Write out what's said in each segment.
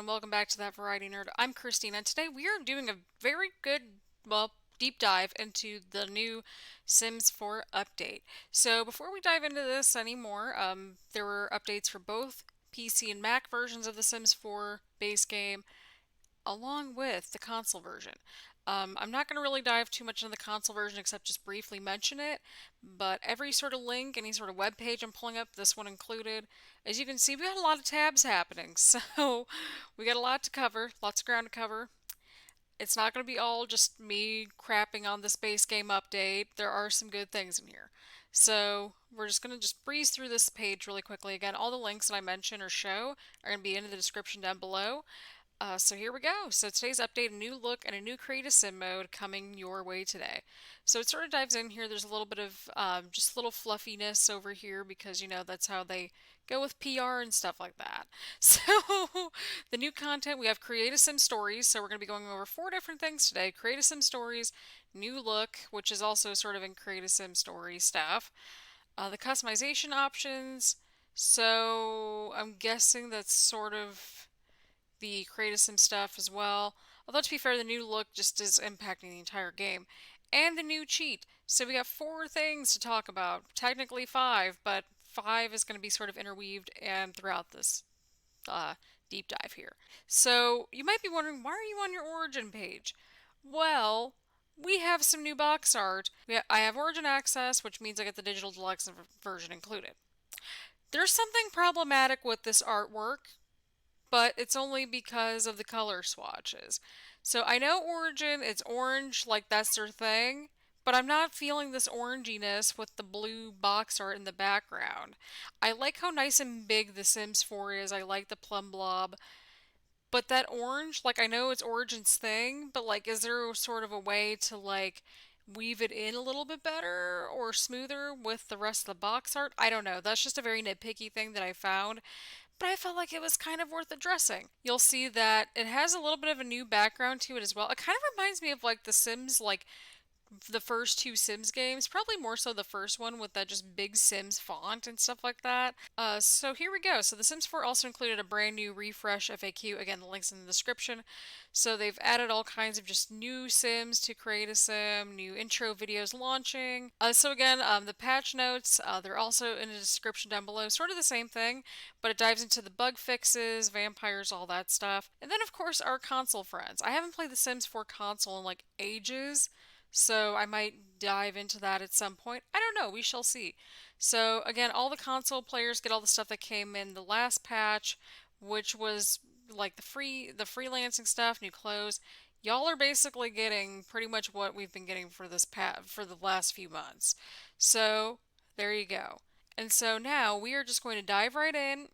and welcome back to That Variety Nerd. I'm Christine, and today we are doing a very good, well, deep dive into the new Sims 4 update. So before we dive into this anymore, there were updates for both PC and Mac versions of the Sims 4 base game, along with the console version. I'm not going to really dive too much into the console version except just briefly mention it, but every sort of link, any sort of web page I'm pulling up, this one included. As you can see, we got a lot of tabs happening, so we got a lot to cover, lots of ground to cover. It's not going to be all just me crapping on this base game update. There are some good things in here. So we're just going to just breeze through this page really quickly. Again, all the links that I mention or show are going to be in the description down below. So here we go. So today's update, a new look and a new create a sim mode coming your way today. So it sort of dives in here. There's a little bit of just little fluffiness over here because, you know, that's how they go with PR and stuff like that. So the new content, we have create a sim stories. So we're going to be going over 4 different things today. Create a sim stories, new look, which is also sort of in create a sim story stuff. The customization options. So I'm guessing that's sort of the create a sim stuff as well. Although to be fair, the new look just is impacting the entire game. And the new cheat. So we got 4 things to talk about. Technically 5, but 5 is going to be sort of interweaved and throughout this deep dive here. So you might be wondering, why are you on your origin page? Well, we have some new box art. I have origin access, which means I get the digital deluxe version included. There's something problematic with this artwork, but it's only because of the color swatches. So I know Origin, it's orange, like that's their thing, but I'm not feeling this oranginess with the blue box art in the background. I like how nice and big The Sims 4 is, I like the plum blob, but that orange, like I know it's Origin's thing, but like is there sort of a way to like weave it in a little bit better or smoother with the rest of the box art? I don't know. That's just a very nitpicky thing that I found, but I felt like it was kind of worth addressing. You'll see that it has a little bit of a new background to it as well. It kind of reminds me of like The Sims, like the first 2 Sims games, probably more so the first one with that just big Sims font and stuff like that. So here we go. So The Sims 4 also included a brand new refresh FAQ. Again, the link's in the description. So they've added all kinds of just new Sims to create a Sim, new intro videos launching. So again, the patch notes, they're also in the description down below. Sort of the same thing, but it dives into the bug fixes, vampires, all that stuff. And then of course our console friends. I haven't played The Sims 4 console in like ages. So I might dive into that at some point. I don't know, we shall see. So again, all the console players get all the stuff that came in the last patch, which was like the freelancing stuff, new clothes. Y'all are basically getting pretty much what we've been getting for for the last few months. So there you go. And so now we are just going to dive right in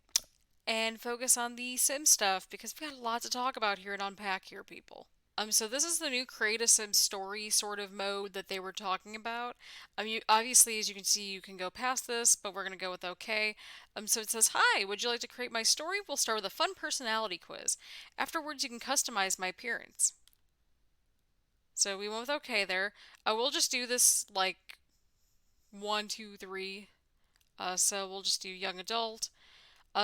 and focus on the sim stuff because we've got a lot to talk about here and unpack here, people. So this is the new create a sim story sort of mode that they were talking about. Obviously, as you can see, you can go past this, but we're going to go with OK. So it says, "Hi, would you like to create my story? We'll start with a fun personality quiz. Afterwards, you can customize my appearance." So we went with OK there. We'll just do this like 1, 2, 3. So we'll just do young adult.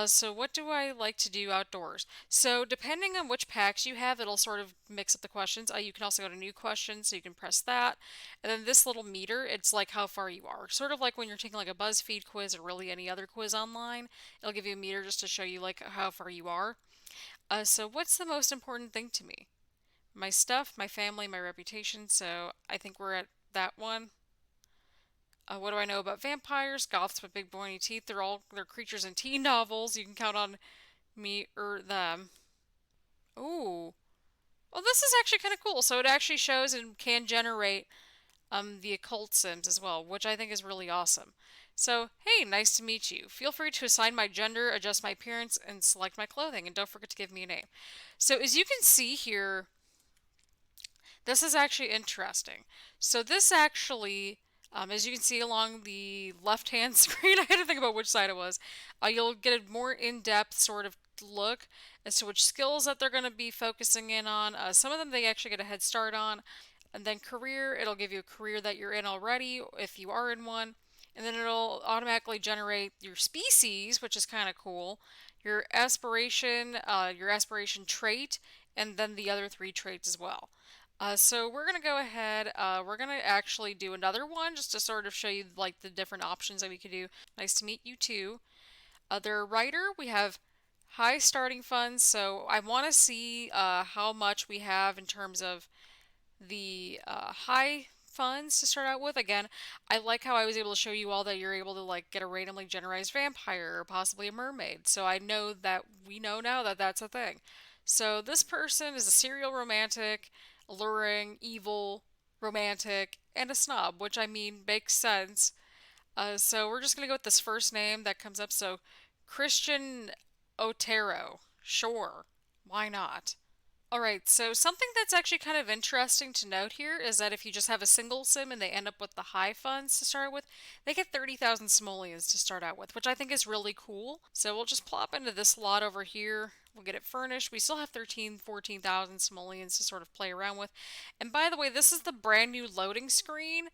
So what do I like to do outdoors? So depending on which packs you have, it'll sort of mix up the questions. You can also go to new questions, so you can press that. And then this little meter, it's like how far you are. Sort of like when you're taking like a BuzzFeed quiz or really any other quiz online. It'll give you a meter just to show you like how far you are. So what's the most important thing to me? My stuff, my family, my reputation. So I think we're at that one. What do I know about vampires? Goths with big pointy teeth. They're creatures in teen novels. You can count on me or them. Ooh. Well, this is actually kind of cool. So it actually shows and can generate the occult sims as well, which I think is really awesome. So, hey, nice to meet you. Feel free to assign my gender, adjust my appearance, and select my clothing. And don't forget to give me a name. So, as you can see here, this is actually interesting. So, this actually, as you can see along the left hand screen, I had to think about which side it was, you'll get a more in depth sort of look as to which skills that they're going to be focusing in on. Some of them they actually get a head start on. And then career, it'll give you a career that you're in already if you are in one. And then it'll automatically generate your species, which is kind of cool. your aspiration trait, and then the other three traits as well. So we're gonna go ahead. We're gonna actually do another one just to sort of show you like the different options that we could do. Nice to meet you too. Other writer, we have high starting funds. So I want to see how much we have in terms of the high funds to start out with. Again, I like how I was able to show you all that you're able to like get a randomly generized vampire or possibly a mermaid. So I know that we know now that that's a thing. So this person is a serial romantic, alluring, evil, romantic, and a snob, which I mean makes sense. So we're just gonna go with this first name that comes up. So Christian Otero. Sure, why not? All right, so something that's actually kind of interesting to note here is that if you just have a single sim and they end up with the high funds to start with, they get 30,000 simoleons to start out with, which I think is really cool. So we'll just plop into this lot over here. We'll get it furnished. We still have 14,000 simoleons to sort of play around with. And by the way, this is the brand new loading screen.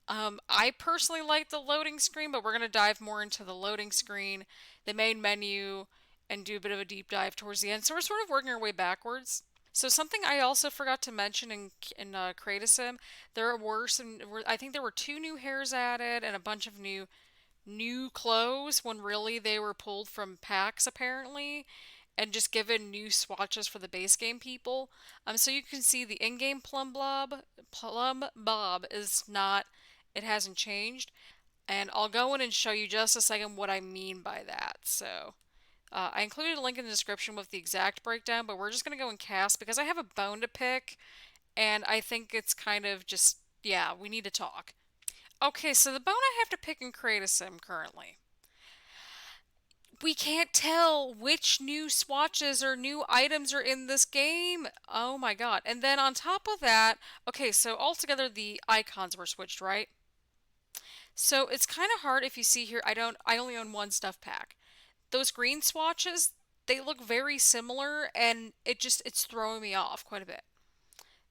I personally like the loading screen, but we're going to dive more into the loading screen, the main menu, and do a bit of a deep dive towards the end. So we're sort of working our way backwards. So something I also forgot to mention in Create a Sim, there were some. I think there were two new hairs added and a bunch of new clothes when really they were pulled from packs apparently and just given new swatches for the base game people. So you can see the in-game plum bob is not, it hasn't changed. And I'll go in and show you just a second what I mean by that. So I included a link in the description with the exact breakdown, but we're just going to go and cast because I have a bone to pick and I think it's kind of just, yeah, we need to talk. Okay, so the bone I have to pick and create a sim currently. We can't tell which new swatches or new items are in this game. Oh my god. And then on top of that, okay, so altogether the icons were switched, right? So it's kind of hard if you see here, I only own one stuff pack. Those green swatches, they look very similar and it's throwing me off quite a bit.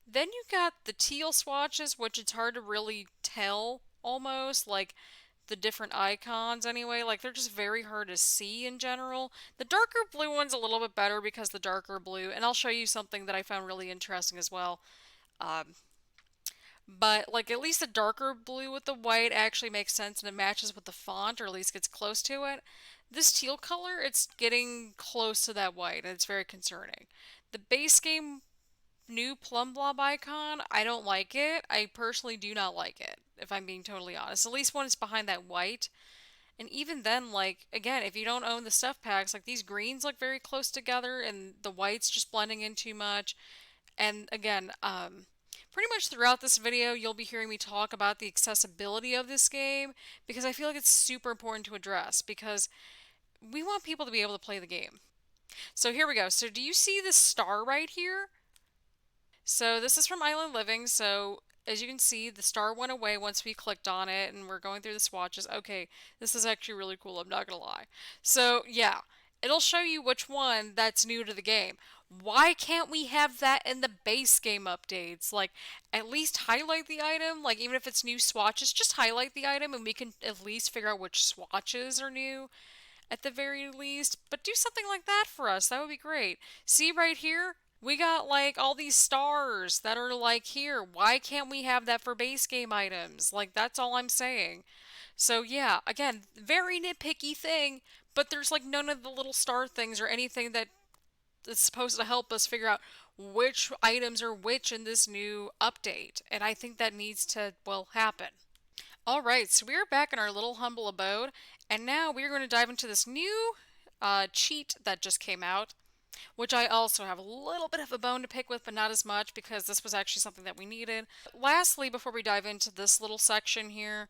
Then you got the teal swatches, which it's hard to really tell almost, like the different icons anyway. Like they're just very hard to see in general. The darker blue one's a little bit better because the darker blue, and I'll show you something that I found really interesting as well. Um, but like at least the darker blue with the white actually makes sense and it matches with the font or at least gets close to it. This teal color, it's getting close to that white and it's very concerning. The base game new plum blob icon, I don't like it. I personally do not like it, if I'm being totally honest. At least when it's behind that white. And even then, like, again, if you don't own the stuff packs, like these greens look very close together and the white's just blending in too much. And again, pretty much throughout this video, you'll be hearing me talk about the accessibility of this game because I feel like it's super important to address because we want people to be able to play the game. So here we go. So do you see this star right here? So this is from Island Living. So as you can see, the star went away once we clicked on it and we're going through the swatches. Okay, this is actually really cool, I'm not gonna lie. So yeah, it'll show you which one that's new to the game. Why can't we have that in the base game updates? Like, at least highlight the item. Like, even if it's new swatches, just highlight the item and we can at least figure out which swatches are new at the very least. But do something like that for us. That would be great. See right here? We got like all these stars that are like here. Why can't we have that for base game items? Like, that's all I'm saying. So, yeah, again, very nitpicky thing, but there's like none of the little star things or anything that is supposed to help us figure out which items are which in this new update. And I think that needs to, well, happen. All right, so we are back in our little humble abode, and now we are going to dive into this new cheat that just came out, which I also have a little bit of a bone to pick with, but not as much because this was actually something that we needed. Lastly, before we dive into this little section here,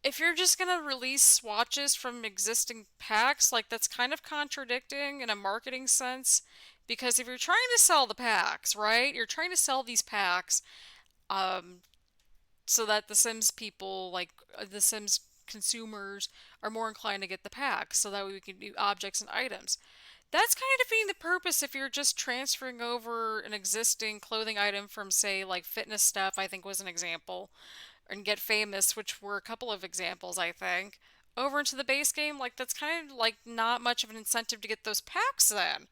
if you're just going to release swatches from existing packs, like that's kind of contradicting in a marketing sense, because if you're trying to sell the packs, right? You're trying to sell these packs, um, so that the Sims people, like the Sims consumers, are more inclined to get the packs so that way we can do objects and items. That's kind of defeating the purpose if you're just transferring over an existing clothing item from, say, like fitness stuff, I think was an example, and Get Famous, which were a couple of examples, I think. over into the base game, like that's kind of like not much of an incentive to get those packs then,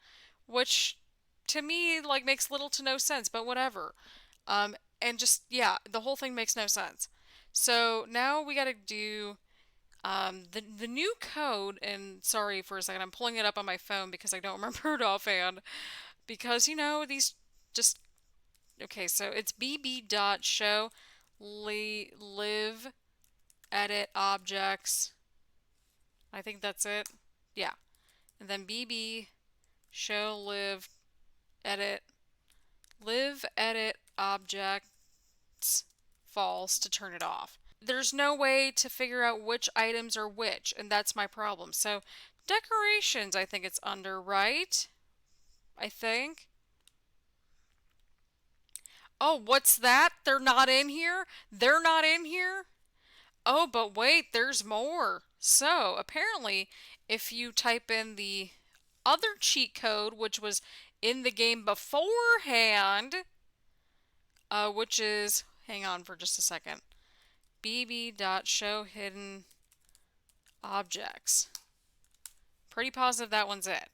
which to me like makes little to no sense, but whatever. And just yeah, the whole thing makes no sense. So now we got to do the new code, and sorry for a second, I'm pulling it up on my phone because I don't remember it offhand. Because these just okay. So it's bb.show live edit objects. I think that's it. Yeah, and then bb show edit live edit objects false to turn it off. There's no way to figure out which items are which, and that's my problem. So decorations, I think it's under, right? I think. Oh, what's that? They're not in here? They're not in here? Oh, but wait, there's more. So, apparently, if you type in the other cheat code, which was in the game beforehand, which is, hang on for just a second, bb.showhiddenobjects. Pretty positive that one's it.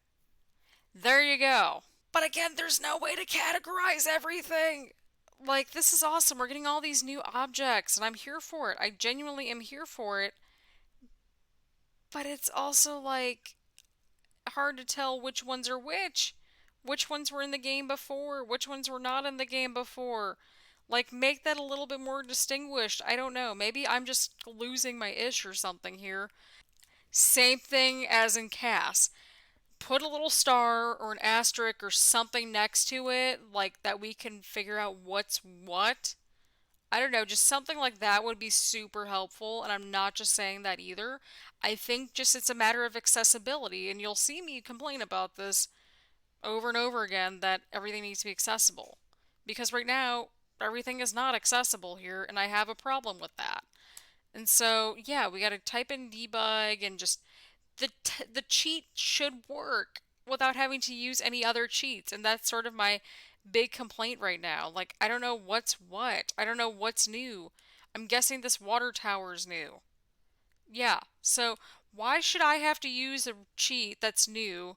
There you go. But again, there's no way to categorize everything. Like, this is awesome. We're getting all these new objects, and I'm here for it. I genuinely am here for it. But it's also, like, hard to tell which ones are which. Which ones were in the game before, which ones were not in the game before. Like, make that a little bit more distinguished. I don't know. Maybe I'm just losing my ish or something here. Same thing as in Cass. Put a little star or an asterisk or something next to it, like that we can figure out what's what. I don't know, just something like that would be super helpful, and I'm not just saying that either. I think just it's a matter of accessibility, and you'll see me complain about this over and over again that everything needs to be accessible. Because right now, everything is not accessible here, and I have a problem with that. And so, yeah, we got to type in debug and just the cheat should work without having to use any other cheats, and that's sort of my big complaint right now. Like, I don't know what's what. I don't know what's new. I'm guessing this water tower is new. Yeah. So, why should I have to use a cheat that's new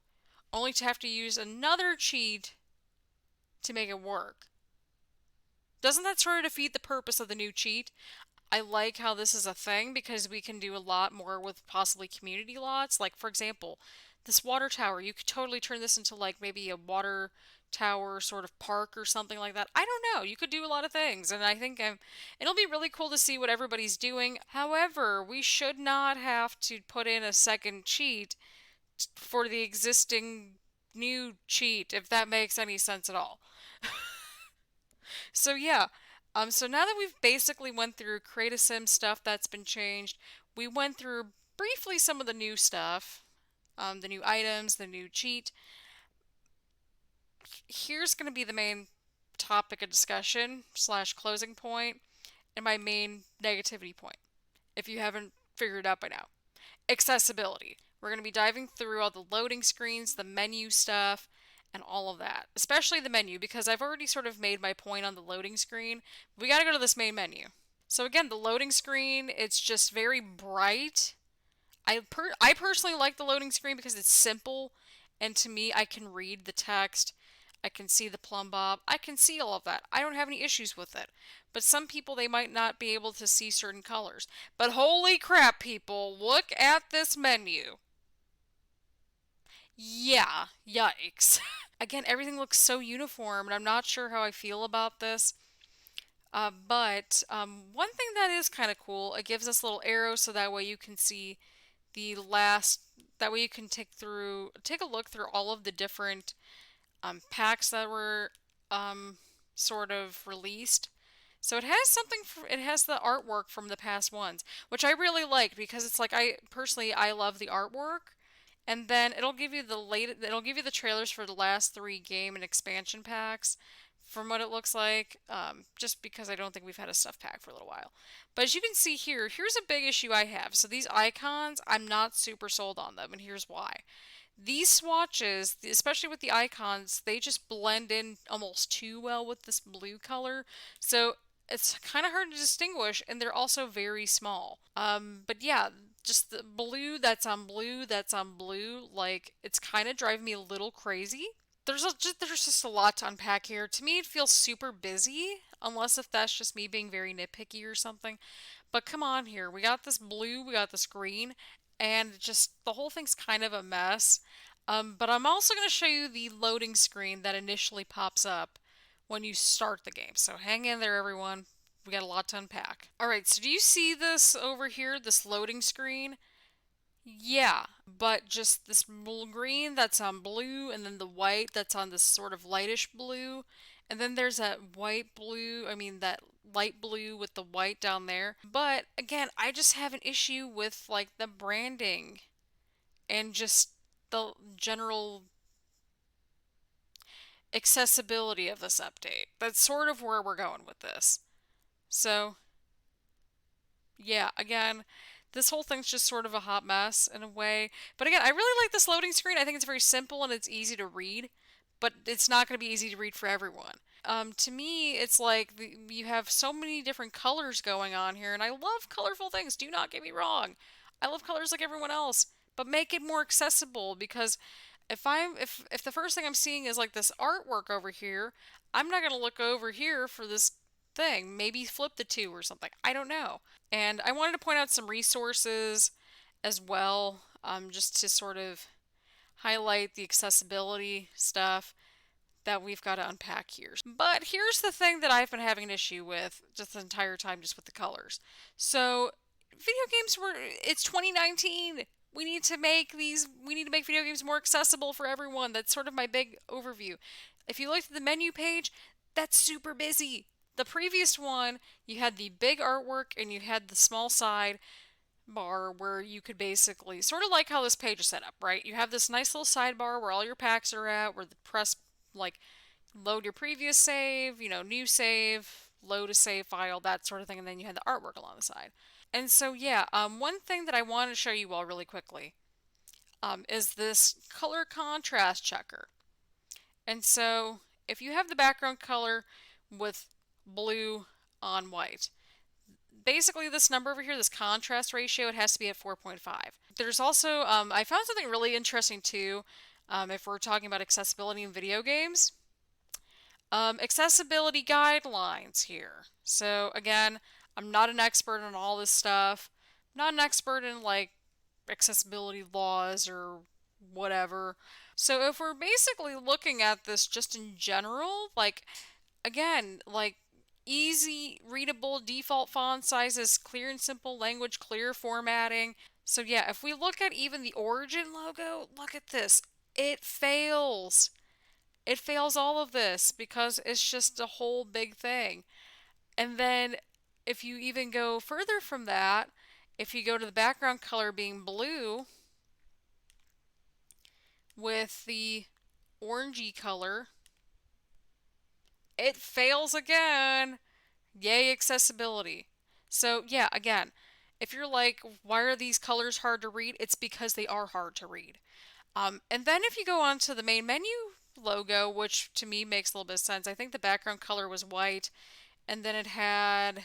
only to have to use another cheat to make it work? Doesn't that sort of defeat the purpose of the new cheat? I like how this is a thing because we can do a lot more with possibly community lots. Like, for example, this water tower, you could totally turn this into like maybe a water tower sort of park or something like that. I don't know. You could do a lot of things, and I think it'll be really cool to see what everybody's doing. However, we should not have to put in a second cheat for the existing new cheat, if that makes any sense at all. So yeah, so now that we've basically went through create a sim stuff that's been changed, we went through briefly some of the new stuff, the new items, the new cheat. Here's going to be the main topic of discussion slash closing point and my main negativity point, if you haven't figured it out by now. Accessibility. We're going to be diving through all the loading screens, the menu stuff, and all of that. Especially the menu, because I've already sort of made my point on the loading screen. We got to go to this main menu. So again, the loading screen, it's just very bright. I personally like the loading screen because it's simple, and to me, I can read the text. I can see the plumb bob. I can see all of that. I don't have any issues with it. But some people, they might not be able to see certain colors. But holy crap, people, look at this menu. Yeah, yikes. Again, everything looks so uniform, and I'm not sure how I feel about this. But one thing that is kind of cool, it gives us little arrows so that way you can see the last, that way you can take a look through all of the different packs that were sort of released. So it has it has the artwork from the past ones, which I really like because it's like I love the artwork. And then it'll give you the trailers for the last three game and expansion packs from what it looks like, just because I don't think we've had a stuff pack for a little while. But as you can see here, here's a big issue I have. So these icons, I'm not super sold on them, and here's why. These swatches, especially with the icons, they just blend in almost too well with this blue color. So it's kind of hard to distinguish, and they're also very small. But yeah, just the blue that's on blue that's on blue, like it's kind of driving me a little crazy. There's just a lot to unpack here. To me, it feels super busy, unless if that's just me being very nitpicky or something. But come on here, we got this blue, we got this green, and just the whole thing's kind of a mess. But I'm also going to show you the loading screen that initially pops up when you start the game. So hang in there, everyone. We got a lot to unpack. All right, so do you see this over here, this loading screen? Yeah, but just this green that's on blue, and then the white that's on this sort of lightish blue, and then there's that white blue, I mean that light blue with the white down there. But again, I just have an issue with like the branding and just the general accessibility of this update. That's sort of where we're going with this. So, yeah, again, this whole thing's just sort of a hot mess in a way. But again, I really like this loading screen. I think it's very simple and it's easy to read, but it's not going to be easy to read for everyone. To me, it's like you have so many different colors going on here, and I love colorful things. Do not get me wrong. I love colors like everyone else, but make it more accessible because if the first thing I'm seeing is like this artwork over here, I'm not going to look over here for this thing. Maybe flip the two or something. I don't know. And I wanted to point out some resources as well, just to sort of highlight the accessibility stuff that we've got to unpack here. But here's the thing that I've been having an issue with just the entire time, just with the colors. So, it's 2019. We need to make video games more accessible for everyone. That's sort of my big overview. If you look at the menu page, that's super busy. The previous one, you had the big artwork and you had the small side bar where you could basically, sort of like how this page is set up, right? You have this nice little sidebar where all your packs are at, where the press, like, load your previous save, new save, load a save file, that sort of thing, and then you had the artwork along the side. And so, yeah, one thing that I want to show you all really quickly is this color contrast checker. And so, if you have the background color with blue on white, basically this number over here, this contrast ratio, it has to be at 4.5. There's also, I found something really interesting too, if we're talking about accessibility in video games. Accessibility guidelines here. So again, I'm not an expert on all this stuff. I'm not an expert in like accessibility laws or whatever. So if we're basically looking at this just in general, like again, like easy readable default font sizes, clear and simple language, clear formatting. So yeah, if we look at even the origin logo, look at this. It fails. It fails all of this because it's just a whole big thing. And then if you even go further from that, if you go to the background color being blue with the orangey color, it fails again. Yay, accessibility. So, yeah, again, if you're like, why are these colors hard to read? It's because they are hard to read. And then if you go on to the main menu logo, which to me makes a little bit of sense, I think the background color was white, and then it had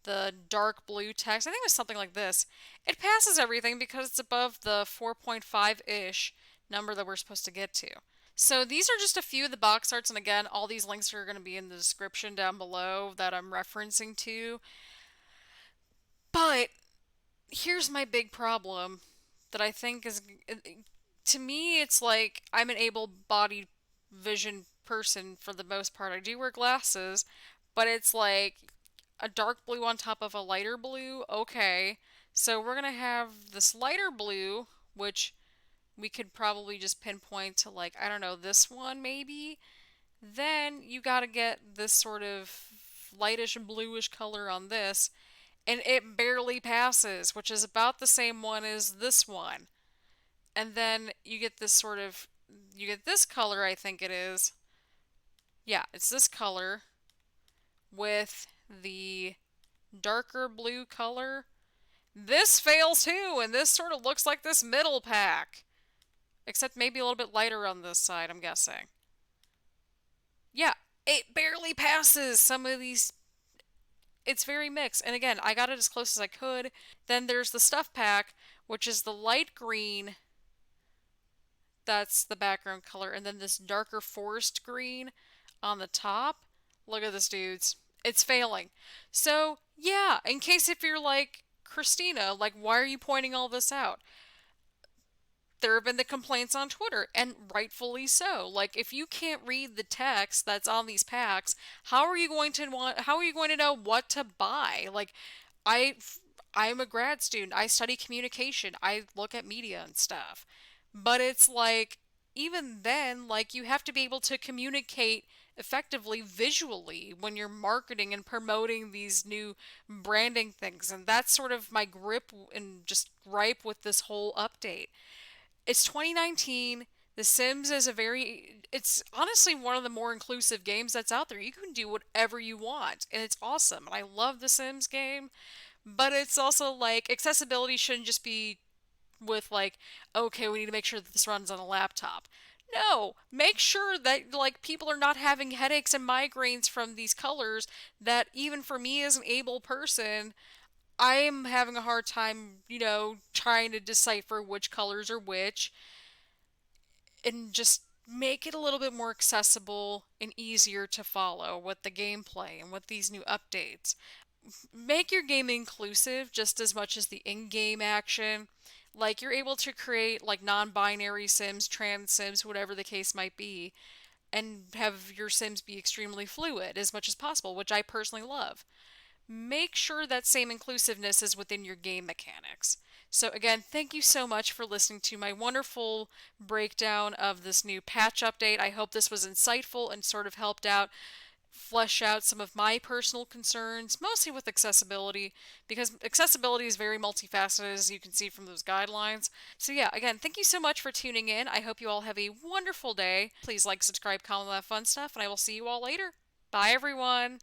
the dark blue text. I think it was something like this. It passes everything because it's above the 4.5-ish number that we're supposed to get to. So these are just a few of the box arts, and again, all these links are going to be in the description down below that I'm referencing to. But here's my big problem that I think is, to me, it's like I'm an able-bodied vision person for the most part. I do wear glasses, but it's like a dark blue on top of a lighter blue. Okay, so we're going to have this lighter blue, which we could probably just pinpoint to, like, I don't know, this one maybe. Then you got to get this sort of lightish and bluish color on this, and it barely passes, which is about the same one as this one. And then you get this sort of, you get this color, I think it is. Yeah, it's this color with the darker blue color. This fails too, and this sort of looks like this middle pack. Except maybe a little bit lighter on this side, I'm guessing. Yeah, it barely passes some of these. it's very mixed. And again, I got it as close as I could. Then there's the stuff pack, which is the light green, that's the background color, and then this darker forest green on the top. Look at this, dudes. It's failing. So, yeah, in case if you're like, Christina, like, why are you pointing all this out? There have been the complaints on Twitter, and rightfully so. Like, if you can't read the text that's on these packs, how are you going to know what to buy? Like, I I'm a grad student. I study communication. I look at media and stuff. But it's like even then, like you have to be able to communicate effectively visually when you're marketing and promoting these new branding things. And that's sort of my grip and just gripe with this whole update. It's 2019. The Sims is it's honestly one of the more inclusive games that's out there. You can do whatever you want, and it's awesome. And I love the Sims game, but it's also like accessibility shouldn't just be with like, okay, we need to make sure that this runs on a laptop. No, make sure that like people are not having headaches and migraines from these colors that even for me as an able person, I'm having a hard time, trying to decipher which colors are which and just make it a little bit more accessible and easier to follow with the gameplay and with these new updates. Make your game inclusive just as much as the in-game action. Like you're able to create like non-binary sims, trans sims, whatever the case might be, and have your sims be extremely fluid as much as possible, which I personally love. Make sure that same inclusiveness is within your game mechanics. So, again, thank you so much for listening to my wonderful breakdown of this new patch update. I hope this was insightful and sort of helped out flesh out some of my personal concerns, mostly with accessibility, because accessibility is very multifaceted, as you can see from those guidelines. So, yeah, again, thank you so much for tuning in. I hope you all have a wonderful day. Please like, subscribe, comment, all that fun stuff, and I will see you all later. Bye, everyone.